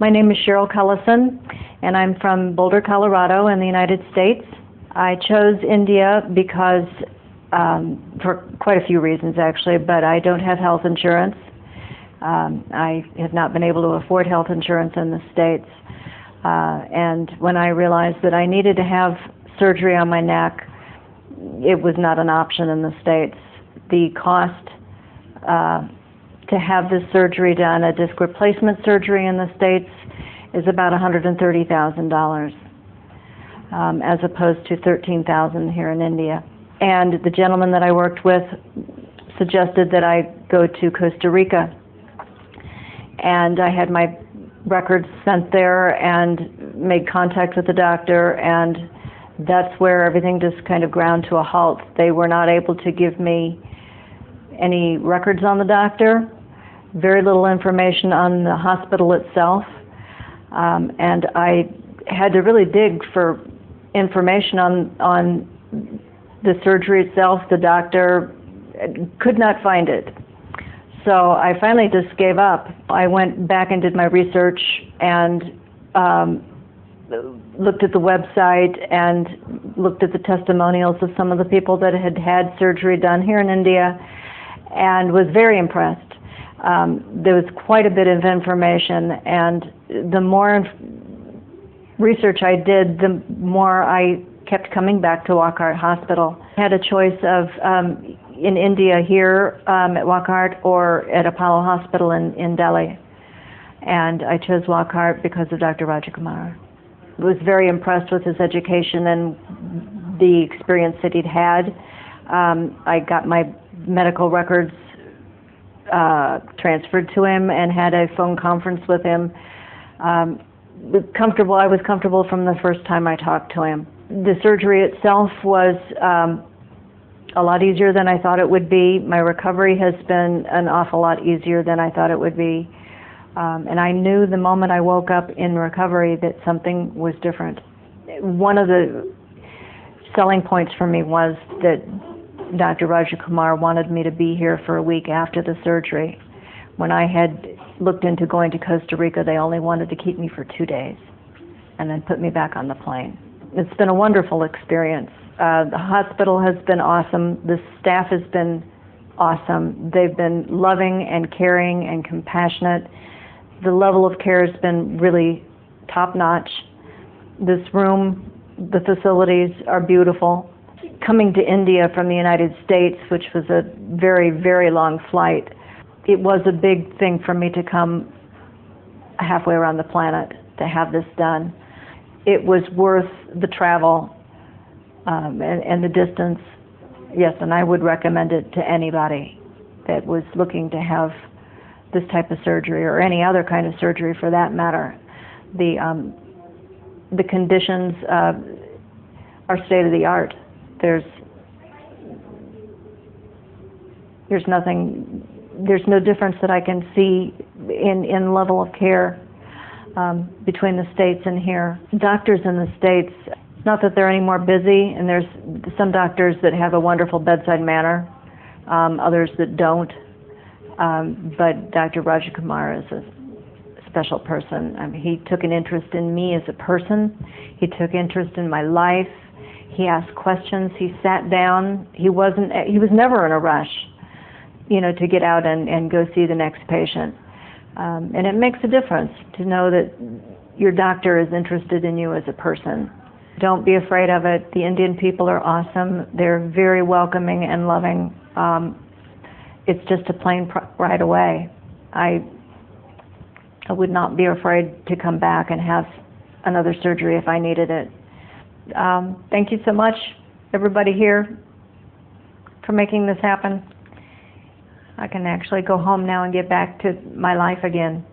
My name is Cheryl Cullison, and I'm from Boulder, Colorado in the United States. I chose India because, for quite a few reasons actually, but I don't have health insurance. I have not been able to afford health insurance in the States. And when I realized that I needed to have surgery on my neck, it was not an option in the States. The cost to have this surgery done, a disc replacement surgery in the States, is about $130,000, as opposed to $13,000 here in India. And the gentleman that I worked with suggested that I go to Costa Rica. And I had my records sent there and made contact with the doctor, and that's where everything just kind of ground to a halt. They were not able to give me any records on the doctor, very little information on the hospital itself, and I had to really dig for information on the surgery itself. The doctor could not find it. So I finally just gave up. I went back and did my research and looked at the website and looked at the testimonials of some of the people that had had surgery done here in India, and was very impressed. There was quite a bit of information, and the more research I did, the more I kept coming back to Wockhardt Hospital. I had a choice of in India here at Wockhardt or at Apollo Hospital in Delhi, and I chose Wockhardt because of Dr. Rajakumar. I was very impressed with his education and the experience that he'd had. I got my medical records transferred to him and had a phone conference with him. I was comfortable from the first time I talked to him. The surgery itself was a lot easier than I thought it would be. My recovery has been an awful lot easier than I thought it would be. And I knew the moment I woke up in recovery that something was different. One of the selling points for me was that Dr. Rajakumar wanted me to be here for a week after the surgery. When I had looked into going to Costa Rica, they only wanted to keep me for 2 days and then put me back on the plane. It's been a wonderful experience. The hospital has been awesome. The staff has been awesome. They've been loving and caring and compassionate. The level of care has been really top-notch. This room, the facilities are beautiful. Coming to India from the United States, which was a very, very long flight, it was a big thing for me to come halfway around the planet to have this done. It was worth the travel and the distance, yes, and I would recommend it to anybody that was looking to have this type of surgery, or any other kind of surgery for that matter. The conditions are state-of-the-art. There's no difference that I can see in level of care between the States and here. Doctors in the States, it's not that they're any more busy, and there's some doctors that have a wonderful bedside manner, others that don't. But Dr. Rajakumar is a special person. I mean, he took an interest in me as a person. He took interest in my life. He asked questions. He sat down. He was never in a rush, to get out and go see the next patient. And it makes a difference to know that your doctor is interested in you as a person. Don't be afraid of it. The Indian people are awesome. They're very welcoming and loving. It's just a plane right away. I would not be afraid to come back and have another surgery if I needed it. Thank you so much, everybody here, for making this happen. I can actually go home now and get back to my life again.